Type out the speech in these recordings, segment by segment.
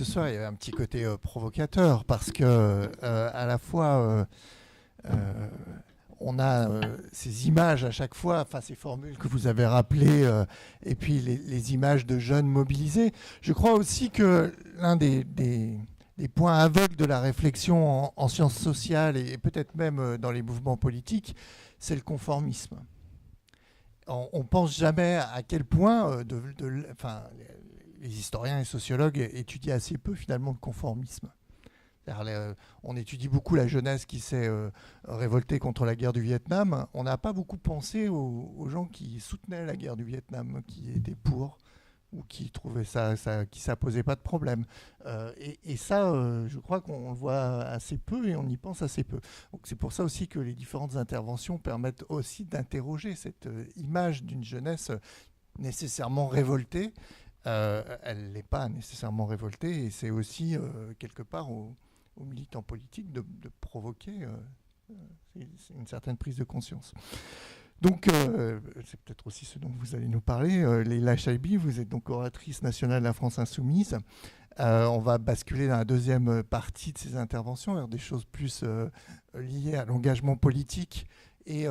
ce soir, il y avait un petit côté provocateur parce que à la fois on a ces images à chaque fois, enfin ces formules que vous avez rappelées, et puis les images de jeunes mobilisés. Je crois aussi que l'un des points aveugles de la réflexion en sciences sociales et peut-être même dans les mouvements politiques, c'est le conformisme. On ne pense jamais à quel point, les historiens et sociologues étudient assez peu finalement le conformisme. On étudie beaucoup la jeunesse qui s'est révoltée contre la guerre du Vietnam. On n'a pas beaucoup pensé aux gens qui soutenaient la guerre du Vietnam, qui étaient pour ou qui trouvaient qui ça posait pas de problème. Et ça, je crois qu'on le voit assez peu et on y pense assez peu. Donc c'est pour ça aussi que les différentes interventions permettent aussi d'interroger cette image d'une jeunesse nécessairement révoltée. Elle n'est pas nécessairement révoltée et c'est aussi quelque part aux militants politiques de provoquer une certaine prise de conscience. Donc, c'est peut-être aussi ce dont vous allez nous parler. Leïla Chaibi, vous êtes donc oratrice nationale de la France Insoumise. On va basculer dans la deuxième partie de ces interventions vers des choses plus liées à l'engagement politique et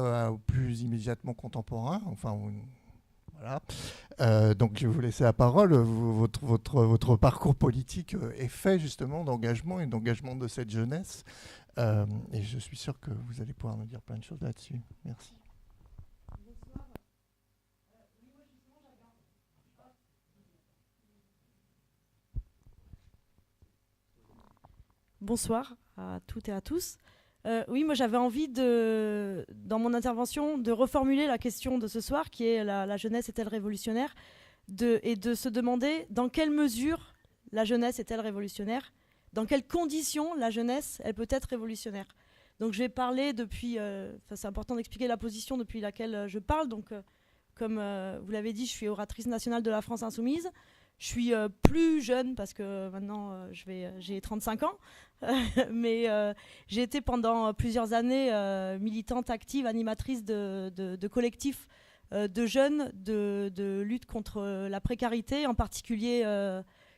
plus immédiatement contemporain. Enfin, voilà. Donc, je vais vous laisser la parole. Votre parcours politique est fait justement d'engagement et d'engagement de cette jeunesse. Et je suis sûr que vous allez pouvoir nous dire plein de choses là-dessus. Merci. Bonsoir à toutes et à tous. Oui, moi j'avais envie dans mon intervention de reformuler la question de ce soir qui est la jeunesse est-elle révolutionnaire et de se demander dans quelle mesure la jeunesse est-elle révolutionnaire, dans quelles conditions la jeunesse elle peut être révolutionnaire. Donc je vais parler c'est important d'expliquer la position depuis laquelle je parle. Donc comme vous l'avez dit, je suis oratrice nationale de la France Insoumise. Je suis plus jeune parce que maintenant j'ai 35 ans, mais j'ai été pendant plusieurs années militante active, animatrice de collectifs de jeunes de lutte contre la précarité, en particulier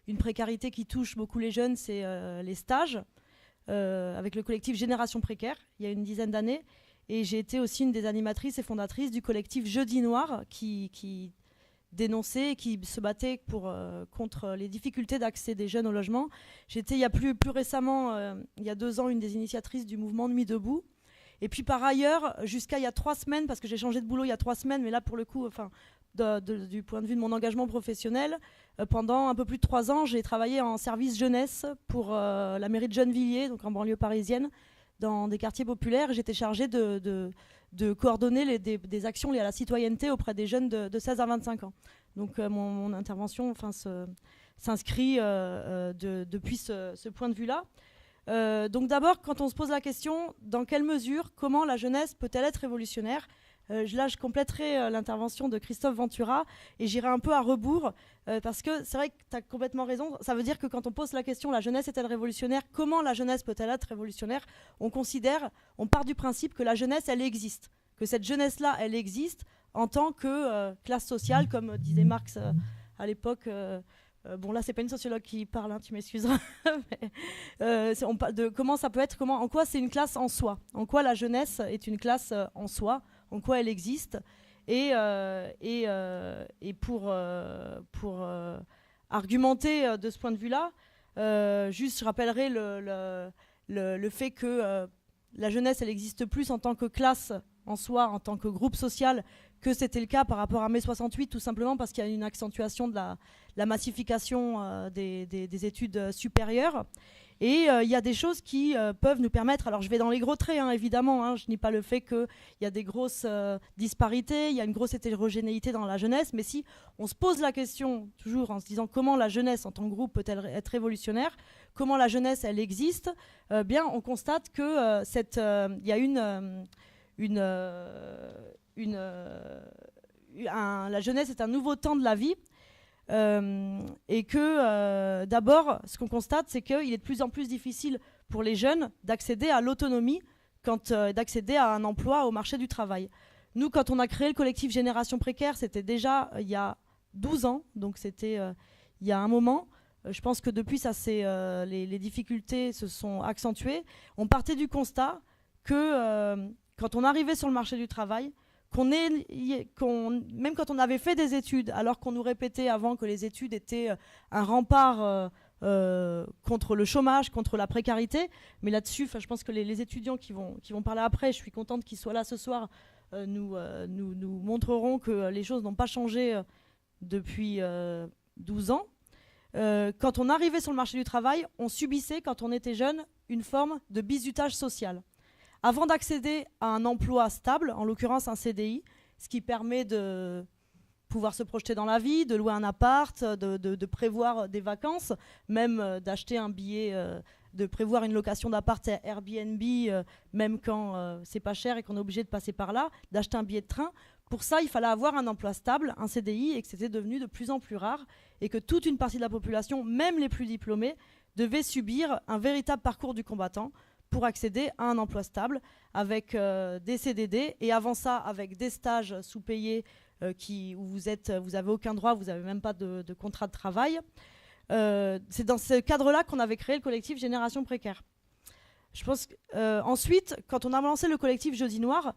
une précarité qui touche beaucoup les jeunes, c'est les stages, avec le collectif Génération Précaire, il y a une dizaine d'années. Et j'ai été aussi une des animatrices et fondatrices du collectif Jeudi Noir qui dénonçait et qui se battait contre les difficultés d'accès des jeunes au logement. J'étais il y a plus récemment, il y a 2 ans, une des initiatrices du mouvement Nuit debout. Et puis par ailleurs, jusqu'à il y a 3 semaines, parce que j'ai changé de boulot il y a 3 semaines, mais là pour le coup, du point de vue de mon engagement professionnel, pendant un peu plus de 3 ans, j'ai travaillé en service jeunesse pour la mairie de Gennevilliers, donc en banlieue parisienne, dans des quartiers populaires. J'étais chargée de coordonner des actions liées à la citoyenneté auprès des jeunes de 16 à 25 ans. Donc mon intervention s'inscrit depuis ce point de vue-là. Donc d'abord, quand on se pose la question, dans quelle mesure, comment la jeunesse peut-elle être révolutionnaire ? Là, je compléterai l'intervention de Christophe Ventura et j'irai un peu à rebours parce que c'est vrai que tu as complètement raison. Ça veut dire que quand on pose la question, la jeunesse est-elle révolutionnaire ? Comment la jeunesse peut-elle être révolutionnaire ? On part du principe que la jeunesse, elle existe. Que cette jeunesse-là, elle existe en tant que classe sociale, comme disait Marx à l'époque. Bon, là, c'est pas une sociologue qui parle, hein, tu m'excuseras. On parle de comment ça peut être, en quoi c'est une classe en soi. En quoi la jeunesse est une classe en soi. En quoi elle existe et pour argumenter de ce point de vue-là, juste je rappellerai le fait que la jeunesse elle existe plus en tant que classe en soi, en tant que groupe social, que c'était le cas par rapport à mai 68, tout simplement parce qu'il y a une accentuation de la massification des études supérieures. Et il y a des choses qui peuvent nous permettre, alors je vais dans les gros traits, hein, évidemment, hein, je nie pas le fait qu'il y a des grosses disparités, il y a une grosse hétérogénéité dans la jeunesse, mais si on se pose la question, toujours en se disant comment la jeunesse en tant que groupe peut-elle être révolutionnaire, comment la jeunesse elle existe, bien on constate que il y a la jeunesse est un nouveau temps de la vie. Et que d'abord, ce qu'on constate, c'est qu'il est de plus en plus difficile pour les jeunes d'accéder à l'autonomie, d'accéder à un emploi au marché du travail. Nous, quand on a créé le collectif Génération Précaire, c'était déjà il y a 12 ans, donc c'était il y a un moment. Je pense que depuis, les difficultés se sont accentuées. On partait du constat que quand on arrivait sur le marché du travail, même quand on avait fait des études, alors qu'on nous répétait avant que les études étaient un rempart contre le chômage, contre la précarité, mais là-dessus, je pense que les étudiants qui vont parler après, je suis contente qu'ils soient là ce soir, nous montreront que les choses n'ont pas changé depuis 12 ans. Quand on arrivait sur le marché du travail, on subissait, quand on était jeune, une forme de bizutage social. Avant d'accéder à un emploi stable, en l'occurrence un CDI, ce qui permet de pouvoir se projeter dans la vie, de louer un appart, de prévoir des vacances, même d'acheter un billet, de prévoir une location d'appart Airbnb, même quand c'est pas cher et qu'on est obligé de passer par là, d'acheter un billet de train. Pour ça, il fallait avoir un emploi stable, un CDI, et que c'était devenu de plus en plus rare, et que toute une partie de la population, même les plus diplômés, devait subir un véritable parcours du combattant pour accéder à un emploi stable, avec des CDD, et avant ça, avec des stages sous-payés où vous avez aucun droit, vous n'avez même pas de contrat de travail. C'est dans ce cadre-là qu'on avait créé le collectif Génération Précaire. Je pense ensuite, quand on a lancé le collectif Jeudi Noir,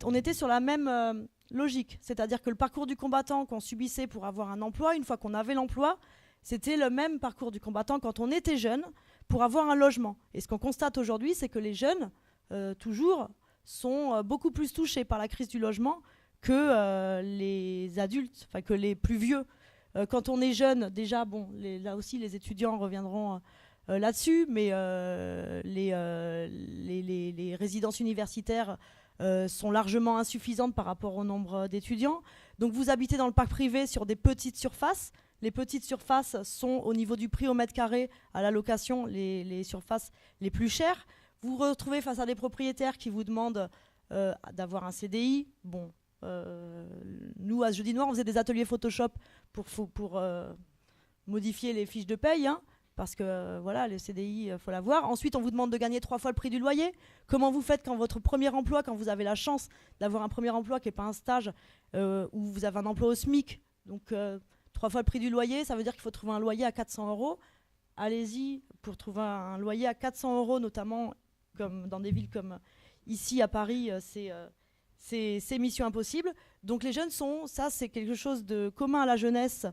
on était sur la même logique, c'est-à-dire que le parcours du combattant qu'on subissait pour avoir un emploi, une fois qu'on avait l'emploi, c'était le même parcours du combattant quand on était jeune pour avoir un logement. Et ce qu'on constate aujourd'hui, c'est que les jeunes, toujours, sont beaucoup plus touchés par la crise du logement que les adultes, enfin que les plus vieux. Quand on est jeune, déjà, bon, là aussi les étudiants reviendront là-dessus, mais les résidences universitaires sont largement insuffisantes par rapport au nombre d'étudiants. Donc vous habitez dans le parc privé sur des petites surfaces. Les petites surfaces sont au niveau du prix au mètre carré à la location les surfaces les plus chères. Vous vous retrouvez face à des propriétaires qui vous demandent d'avoir un CDI. Bon, nous, à Jeudi Noir, on faisait des ateliers Photoshop pour modifier les fiches de paye, hein, parce que voilà, le CDI, faut l'avoir. Ensuite, on vous demande de gagner 3 fois le prix du loyer. Comment vous faites quand votre premier emploi, quand vous avez la chance d'avoir un premier emploi qui n'est pas un stage, où vous avez un emploi au SMIC, donc 3 fois le prix du loyer, ça veut dire qu'il faut trouver un loyer à 400 €. Allez-y pour trouver un loyer à 400 €, notamment comme dans des villes comme ici à Paris, c'est mission impossible. Donc les jeunes ça c'est quelque chose de commun à la jeunesse,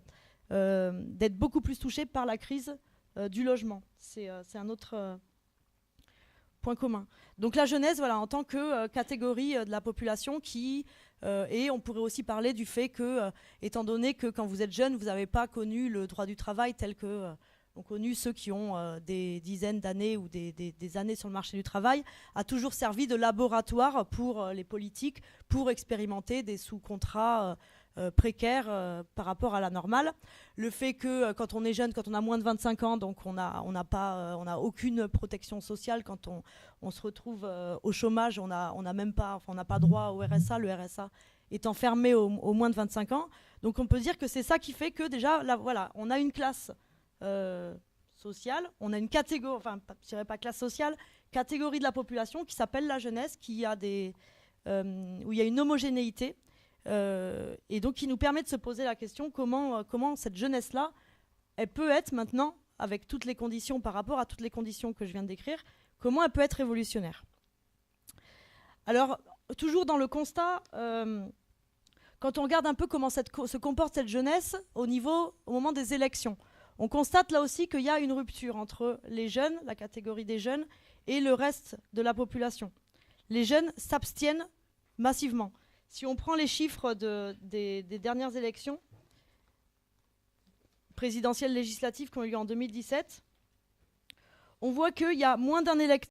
d'être beaucoup plus touchés par la crise du logement. C'est un autre point commun. Donc la jeunesse, voilà, en tant que catégorie de la population et on pourrait aussi parler du fait que, étant donné que quand vous êtes jeune, vous n'avez pas connu le droit du travail tel que ont connu ceux qui ont des dizaines d'années ou des années sur le marché du travail, a toujours servi de laboratoire pour les politiques, pour expérimenter des sous-contrats précaires par rapport à la normale. Le fait que quand on est jeune, quand on a moins de 25 ans, donc on n'a aucune protection sociale. Quand on se retrouve au chômage, on n'a pas droit au RSA. Le RSA étant fermé au moins de 25 ans. Donc on peut dire que c'est ça qui fait que déjà, là, voilà, on a une classe sociale, on a une catégorie, enfin je dirais pas classe sociale, catégorie de la population qui s'appelle la jeunesse, où il y a une homogénéité, et donc qui nous permet de se poser la question comment cette jeunesse-là, elle peut être maintenant, avec toutes les conditions, par rapport à toutes les conditions que je viens de décrire, comment elle peut être révolutionnaire. Alors, toujours dans le constat, quand on regarde un peu comment se comporte cette jeunesse au moment des élections, on constate là aussi qu'il y a une rupture entre les jeunes, la catégorie des jeunes, et le reste de la population. Les jeunes s'abstiennent massivement. Si on prend les chiffres des dernières élections présidentielles législatives qui ont eu lieu en 2017, on voit qu'il y a moins d'un électeur